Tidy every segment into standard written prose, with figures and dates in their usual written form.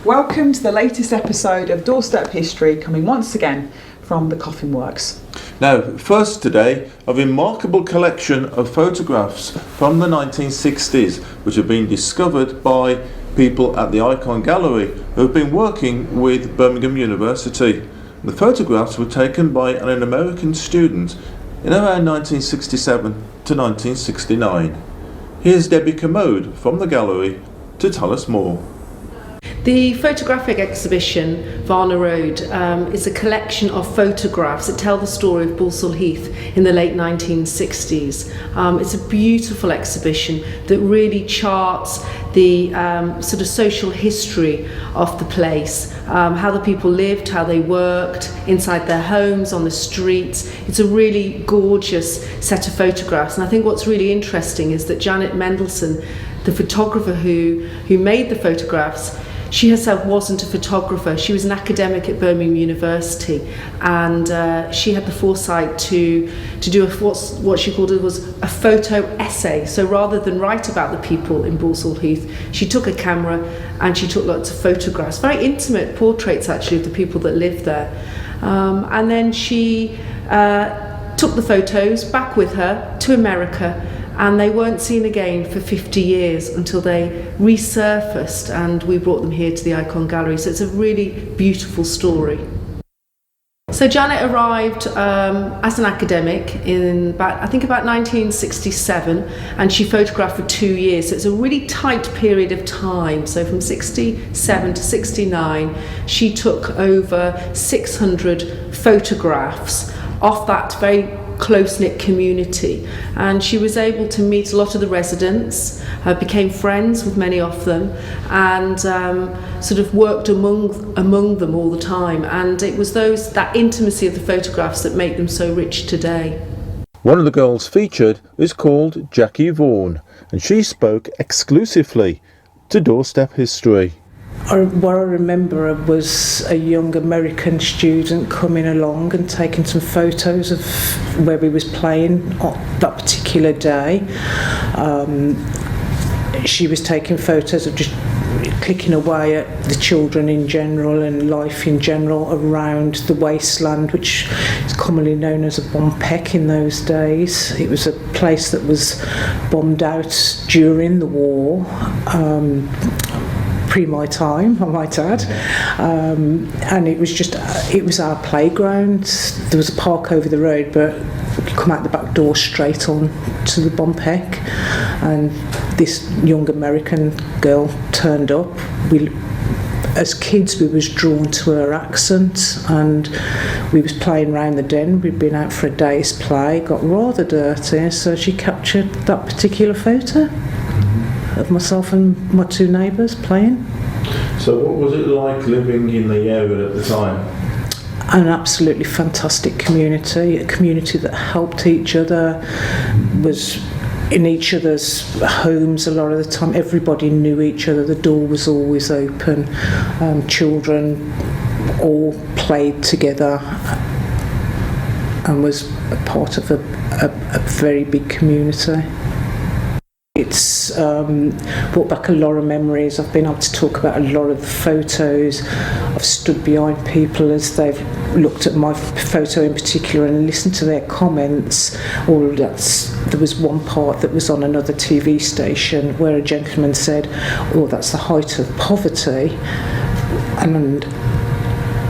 Welcome to the latest episode of Doorstep History, coming once again from the Coffin Works. Now, first today, a remarkable collection of photographs from the 1960s, which have been discovered by people at the Icon Gallery who have been working with Birmingham University. The photographs were taken by an American student in around 1967 to 1969. Here's Debbie Commode from the gallery to tell us more. The photographic exhibition, Varna Road, is a collection of photographs that tell the story of Balsall Heath in the late 1960s. It's a beautiful exhibition that really charts the sort of social history of the place, how the people lived, how they worked, inside their homes, on the streets. It's a really gorgeous set of photographs, and I think what's really interesting is that Janet Mendelsohn, the photographer who made the photographs, she herself wasn't a photographer. She was an academic at Birmingham University, and she had the foresight to do what she called was a photo essay. So rather than write about the people in Balsall Heath, she took a camera and she took lots of photographs, very intimate portraits actually of the people that lived there. And then she took the photos back with her to America, and they weren't seen again for 50 years until they resurfaced, and we brought them here to the Icon Gallery. So it's a really beautiful story. So Janet arrived as an academic in about 1967, and she photographed for 2 years. So it's a really tight period of time. So from 67 to 69, she took over 600 photographs of that very close-knit community, and she was able to meet a lot of the residents, became friends with many of them, and sort of worked among them all the time. And it was that intimacy of the photographs that make them so rich today. One of the girls featured is called Jackie Vaughan, and she spoke exclusively to Doorstep History. What I remember was a young American student coming along and taking some photos of where we was playing on that particular day. She was taking photos of just clicking away at the children in general and life in general around the wasteland, which is commonly known as a bomb peck in those days. It was a place that was bombed out during the war. Pre my time, I might add, and it was our playground. There was a park over the road, but we could come out the back door straight on to the bomb peck, and this young American girl turned up. As kids, we was drawn to her accent, and we was playing around the den. We'd been out for a day's play, got rather dirty, so she captured that particular photo of myself and my two neighbours playing. So what was it like living in the area at the time? An absolutely fantastic community, a community that helped each other, was in each other's homes a lot of the time. Everybody knew each other, the door was always open, children all played together, and was a part of a very big community. It's brought back a lot of memories. I've been able to talk about a lot of the photos. I've stood behind people as they've looked at my photo in particular and listened to their comments. There was one part that was on another TV station where a gentleman said, "Oh, that's the height of poverty," and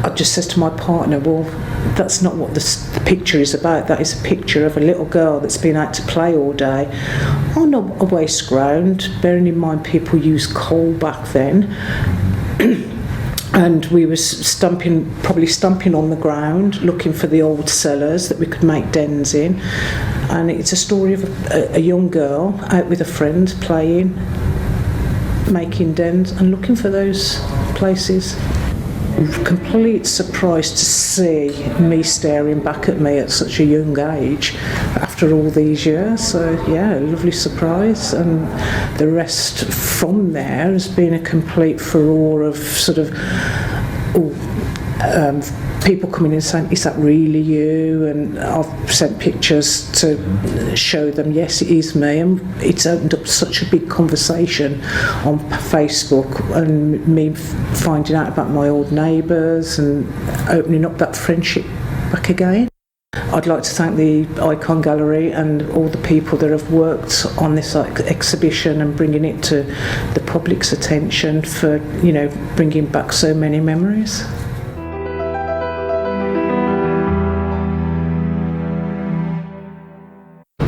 I just said to my partner, "Well, that's not what the picture is about. That is a picture of a little girl that's been out to play all day on a waste ground." Bearing in mind people used coal back then, and we were probably stumping on the ground looking for the old cellars that we could make dens in. And it's a story of a young girl out with a friend playing, making dens and looking for those places. Complete surprise to see me staring back at me at such a young age after all these years. So yeah, a lovely surprise, and the rest from there has been a complete furore of sort of people coming in saying, "Is that really you?" And I've sent pictures to show them, yes, it is me. And it's opened up such a big conversation on Facebook, and me finding out about my old neighbours and opening up that friendship back again. I'd like to thank the Icon Gallery and all the people that have worked on this exhibition and bringing it to the public's attention for, bringing back so many memories.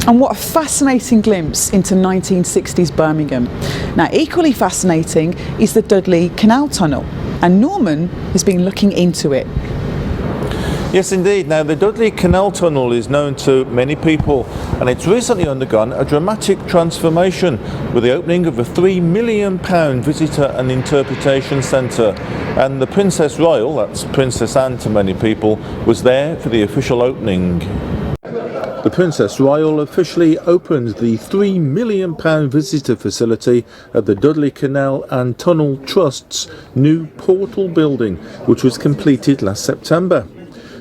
And what a fascinating glimpse into 1960s Birmingham. Now, equally fascinating is the Dudley Canal Tunnel, and Norman has been looking into it. Yes, indeed. Now, the Dudley Canal Tunnel is known to many people, and it's recently undergone a dramatic transformation with the opening of a £3 million visitor and interpretation centre. And the Princess Royal, that's Princess Anne to many people, was there for the official opening. The Princess Royal officially opened the £3 million visitor facility at the Dudley Canal and Tunnel Trust's new portal building, which was completed last September.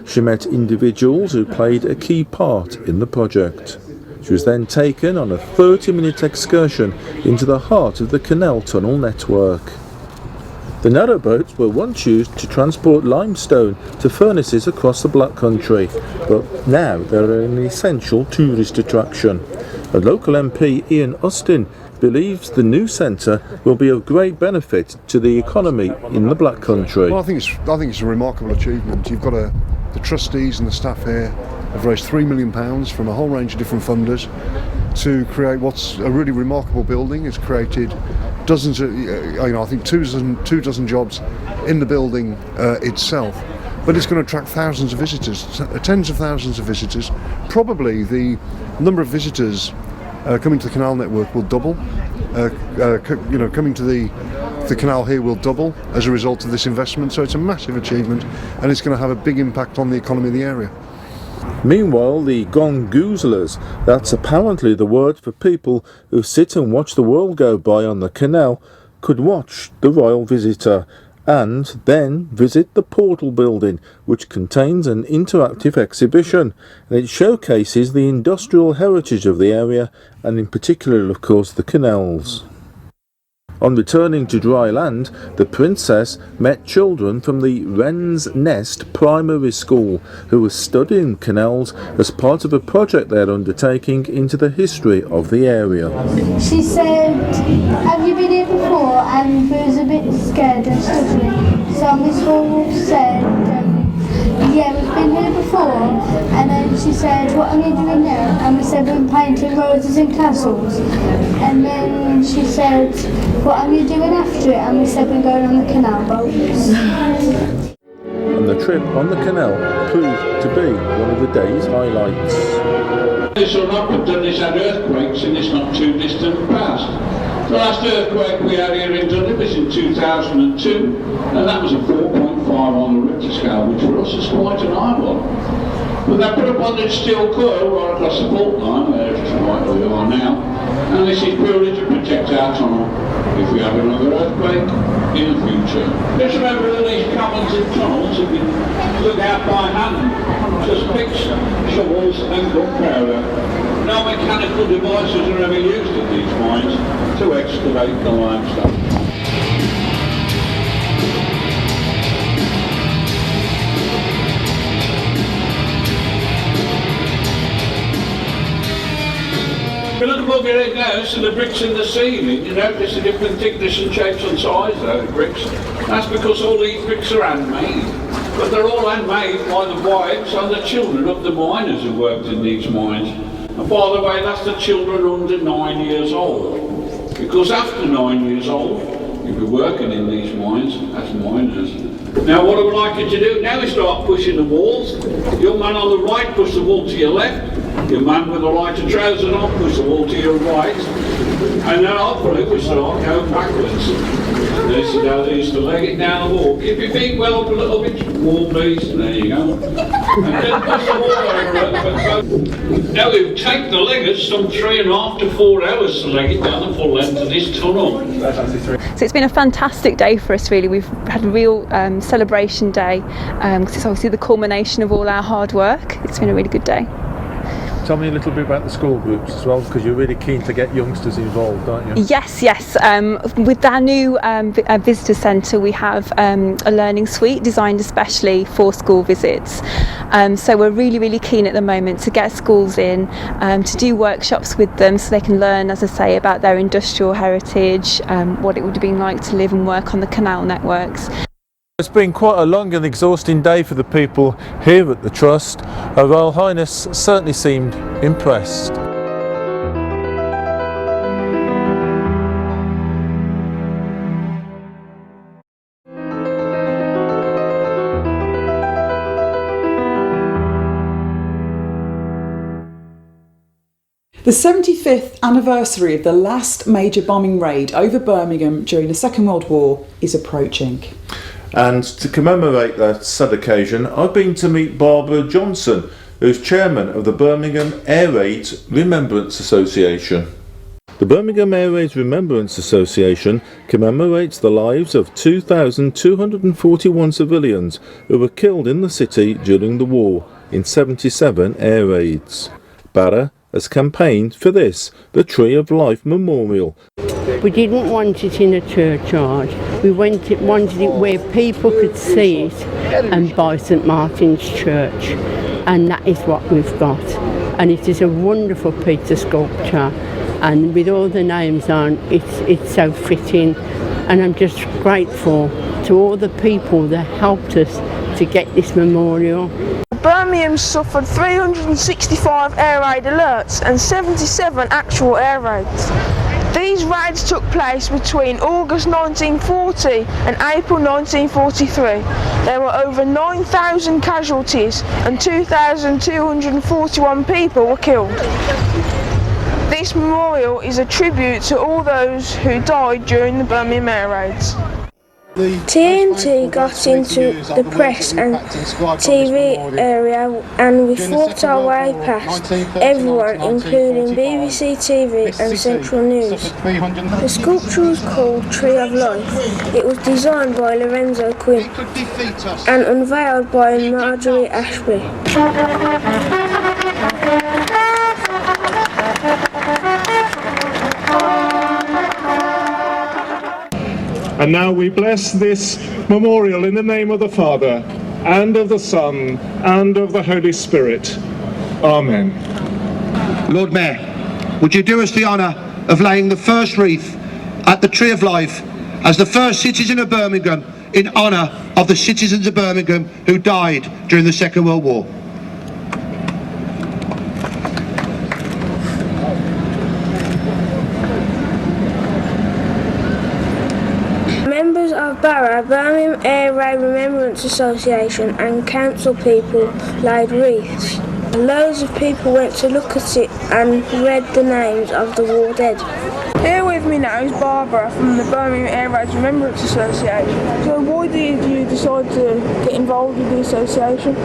She met individuals who played a key part in the project. She was then taken on a 30-minute excursion into the heart of the canal tunnel network. The narrowboats were once used to transport limestone to furnaces across the Black Country, but now they're an essential tourist attraction. A local MP, Ian Austin, believes the new centre will be of great benefit to the economy in the Black Country. Well, I think it's a remarkable achievement. You've got the trustees and the staff here have raised £3 million from a whole range of different funders to create what's a really remarkable building. It's created dozens of, I think two dozen jobs in the building itself. But it's going to attract thousands of visitors, tens of thousands of visitors. Probably the number of visitors coming to the canal network will double. Coming to the canal here will double as a result of this investment. So it's a massive achievement, and it's going to have a big impact on the economy of the area. Meanwhile, the gongoozlers, that's apparently the word for people who sit and watch the world go by on the canal, could watch the royal visitor and then visit the portal building, which contains an interactive exhibition, and it showcases the industrial heritage of the area and in particular, of course, the canals. On returning to dry land, the princess met children from the Wren's Nest Primary School who were studying canals as part of a project they're undertaking into the history of the area. She said, "Have you been here before?" And we was a bit scared and stuttering. So Miss Hall said, "Yeah, we've been here before." And then she said, "What are you doing now?" And we said, "We're painting roses and castles." And then she said, "What are you doing after it?" And we said, "We're going on the canal boats." And the trip on the canal proved to be one of the day's highlights. This or not, but Dudley's had earthquakes in this not too distant past. The last earthquake we had here in Dudley was in 2002, and that was a 4.5 on the Richter scale, which for us is quite an high one. But they put up on this steel coil right across the fault line, just right where we are now, and this is purely to protect our tunnel if we have another earthquake in the future. Just remember all these cabins and tunnels have been dug out by hand, just picks, shovels and gunpowder. No mechanical devices are ever used in these mines to excavate the limestone. If you look above your head now, so the bricks in the ceiling, you notice the different thickness and shapes and size of the bricks. That's because all these bricks are handmade. But they're all handmade by the wives and the children of the miners who worked in these mines. And by the way, that's the children under 9 years old. Because after 9 years old, you'll be working in these mines as miners. Now what I would like you to do, now is start pushing the walls. Your man on the right, push the wall to your left. Your man with the lighter trousers on, push the wall to your right. And then hopefully we start going backwards. This is how they used to leg it down the wall. Keep your feet well up a little bit, wall please, and there you go. And then push the wall over. Now we've taken the leggers some 3.5 to 4 hours to leg it down the full length of this tunnel. So it's been a fantastic day for us really. We've had a real celebration day because it's obviously the culmination of all our hard work. It's been a really good day. tell me a little bit about the school groups as well, because you're really keen to get youngsters involved, aren't you? Yes. With our new visitor centre, we have a learning suite designed especially for school visits. So we're really keen at the moment to get schools in, to do workshops with them so they can learn, as I say, about their industrial heritage, what it would have been like to live and work on the canal networks. It's been quite a long and exhausting day for the people here at the Trust. Her Royal Highness certainly seemed impressed. The 75th anniversary of the last major bombing raid over Birmingham during the Second World War is approaching. And to commemorate that sad occasion, I've been to meet Barbara Johnson, who's chairman of the Birmingham Air Raids Remembrance Association. The Birmingham Air Raids Remembrance Association commemorates the lives of 2,241 civilians who were killed in the city during the war in 77 air raids. Barra has campaigned for this, the Tree of Life Memorial. We didn't want it in a churchyard. We wanted it where people could see it and buy St Martin's Church, and that is what we've got. And it is a wonderful piece of sculpture, and with all the names on, it's so fitting. And I'm just grateful to all the people that helped us to get this memorial. Birmingham suffered 365 air raid alerts and 77 actual air raids. These raids took place between August 1940 and April 1943. There were over 9,000 casualties and 2,241 people were killed. This memorial is a tribute to all those who died during the Birmingham air raids. TNT got into the press and TV area, and we fought our way past everyone, including BBC TV and Central News. The sculpture was called Tree of Life. It was designed by Lorenzo Quinn and unveiled by Marjorie Ashby. And now we bless this memorial in the name of the Father, and of the Son, and of the Holy Spirit. Amen. Lord Mayor, would you do us the honour of laying the first wreath at the Tree of Life as the first citizen of Birmingham in honour of the citizens of Birmingham who died during the Second World War? Members of Barra, Birmingham Air Raid Remembrance Association and council people laid wreaths. Loads of people went to look at it and read the names of the war dead. Here with me now is Barbara from the Birmingham Air Raid Remembrance Association. So why did you decide to get involved with the association?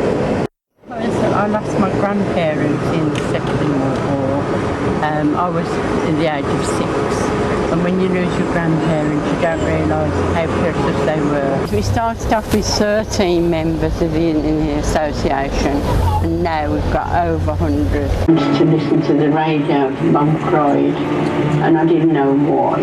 I lost my grandparents in the Second World War. I was in the age of 6. And when you lose your grandparents, you don't realise how precious they were. We started off with 13 members in the association, and now we've got over 100. I used to listen to the radio, Mum cried, and I didn't know why.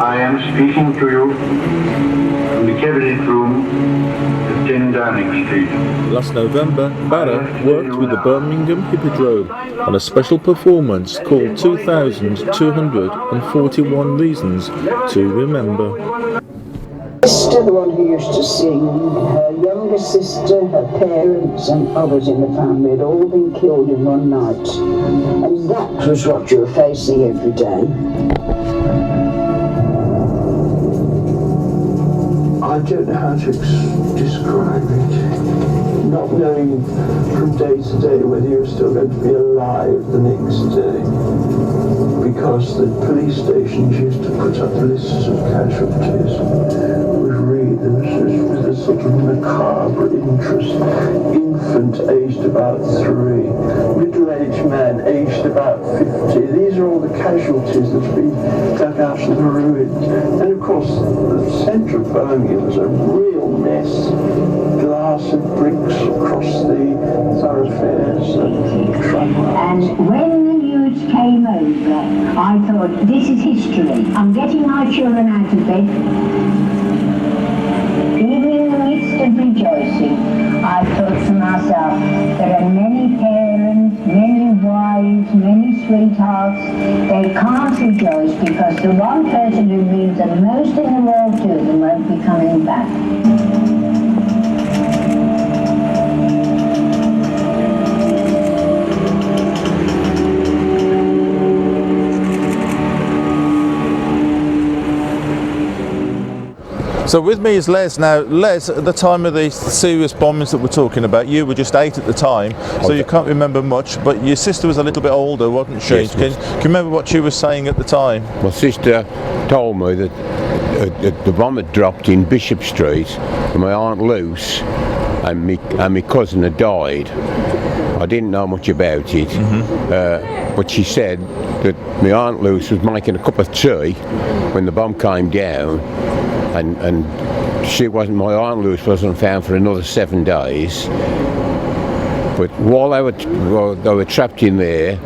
I am speaking to you from the cabinet room at 10 Downing Street. Last November, Barra worked with the Birmingham Hippodrome on a special performance called 2,241 Reasons to Remember. Sister, the one who used to sing, her younger sister, her parents and others in the family had all been killed in one night. And that was what you were facing every day. I don't know how to describe it. Not knowing from day to day whether you're still going to be alive the next day. Because the police stations used to put up lists of casualties. We'd read them with a sort of macabre interest. Infant aged about 3. Middle-aged man aged about 50. These are all the casualties that have been dug out of the ruins. And of course, the centre of Birmingham was a real mess. Glass massive bricks across the thoroughfares and track. And when the news came over, I thought, this is history. I'm getting my children out of bed. Even in the midst of rejoicing, I thought to myself, there are many parents, many wives, many sweethearts. They can't rejoice because the one person who means the most in the world to them won't be coming back. So with me is Les. Now, Les, at the time of the serious bombings that we're talking about, you were just 8 at the time, so you can't remember much, but your sister was a little bit older, wasn't she? Yes, Can you remember what she was saying at the time? My sister told me that the bomb had dropped in Bishop Street and my Aunt Luce and my cousin had died. I didn't know much about it, but she said that my Aunt Luce was making a cup of tea when the bomb came down, and my Aunt Luce wasn't found for another 7 days. But while they were trapped in there,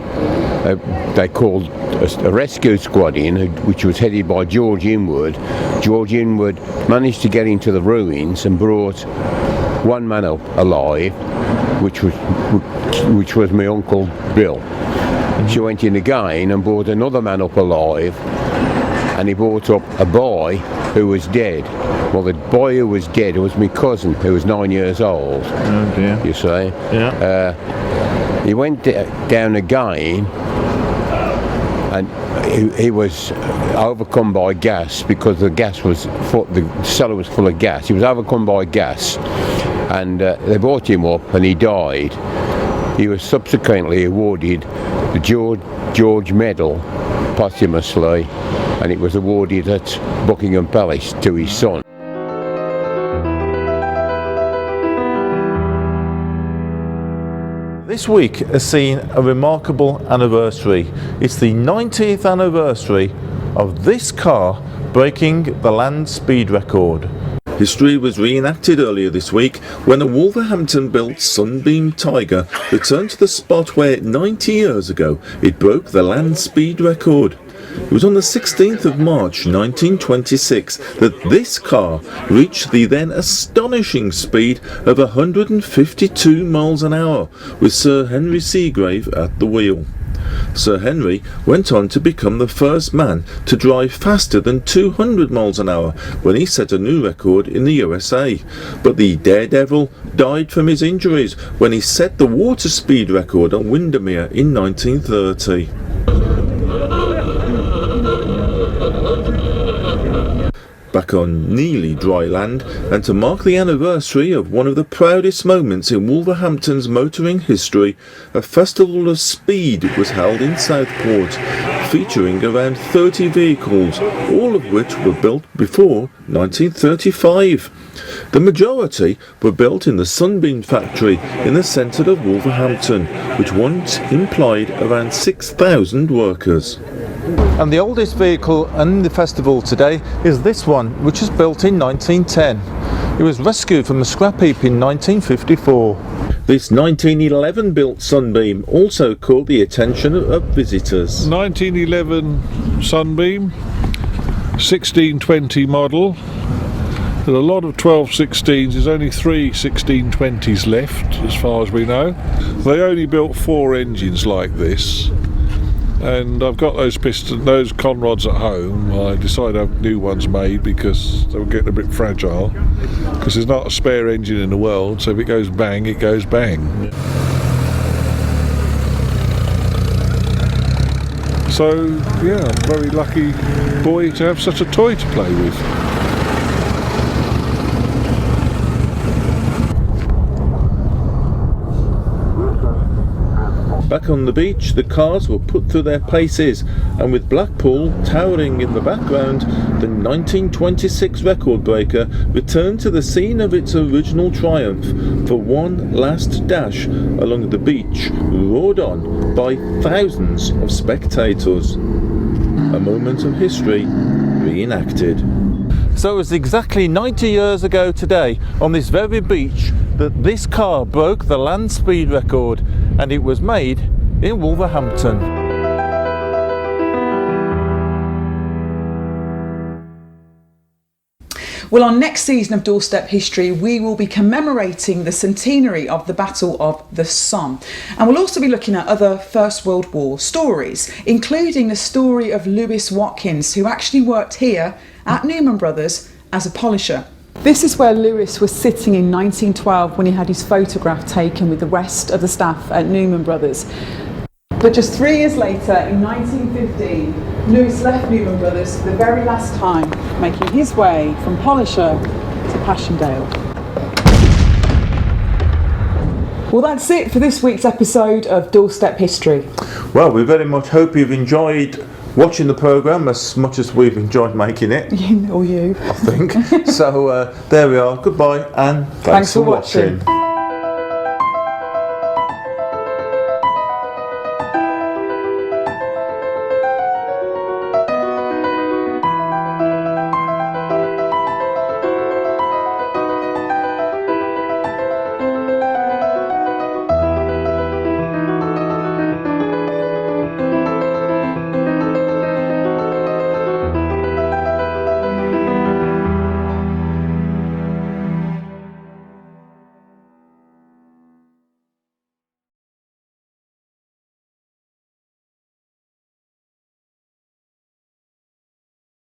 they called a rescue squad in, which was headed by George Inwood. George Inwood managed to get into the ruins and brought one man up alive, which was my Uncle Bill. She went in again and brought another man up alive, and he brought up a boy who was dead. Well, the boy who was dead was my cousin, who was 9 years old. Oh dear. You see? Yeah. He went down again, and he was overcome by gas because the cellar was full of gas. He was overcome by gas, and they brought him up, and he died. He was subsequently awarded the George Medal posthumously, and it was awarded at Buckingham Palace to his son. This week has seen a remarkable anniversary. It's the 90th anniversary of this car breaking the land speed record. History was reenacted earlier this week when a Wolverhampton-built Sunbeam Tiger returned to the spot where 90 years ago it broke the land speed record. It was on the 16th of March 1926 that this car reached the then astonishing speed of 152 miles an hour, with Sir Henry Seagrave at the wheel. Sir Henry went on to become the first man to drive faster than 200 miles an hour when he set a new record in the USA. But the Daredevil died from his injuries when he set the water speed record on Windermere in 1930. Back on nearly dry land, and to mark the anniversary of one of the proudest moments in Wolverhampton's motoring history, a festival of speed was held in Southport, featuring around 30 vehicles, all of which were built before 1935. The majority were built in the Sunbeam factory in the centre of Wolverhampton, which once employed around 6,000 workers. And the oldest vehicle in the festival today is this one, which was built in 1910. It was rescued from a scrap heap in 1954. This 1911 built Sunbeam also caught the attention of visitors. 1911 Sunbeam, 1620 model. There's a lot of 1216s, there's only 3 1620s left as far as we know. They only built 4 engines like this. And I've got those conrods at home. I decided to have new ones made because they were getting a bit fragile. Because there's not a spare engine in the world, so if it goes bang, it goes bang. So, yeah, I'm a very lucky boy to have such a toy to play with. Back on the beach, the cars were put through their paces, and with Blackpool towering in the background, the 1926 record breaker returned to the scene of its original triumph for one last dash along the beach, roared on by thousands of spectators. A moment of history reenacted. So it was exactly 90 years ago today on this very beach that this car broke the land speed record, and it was made in Wolverhampton. Well, on next season of Doorstep History, we will be commemorating the centenary of the Battle of the Somme. And we'll also be looking at other First World War stories, including the story of Lewis Watkins, who actually worked here at Newman Brothers as a polisher. This is where Lewis was sitting in 1912 when he had his photograph taken with the rest of the staff at Newman Brothers. But just 3 years later, in 1915, Lewis left Newman Brothers for the very last time, making his way from Polisher to Passchendaele. Well, that's it for this week's episode of Doorstep History. Well, we very much hope you've enjoyed watching the programme as much as we've enjoyed making it. Or you. I think. So there we are. Goodbye and thanks for watching.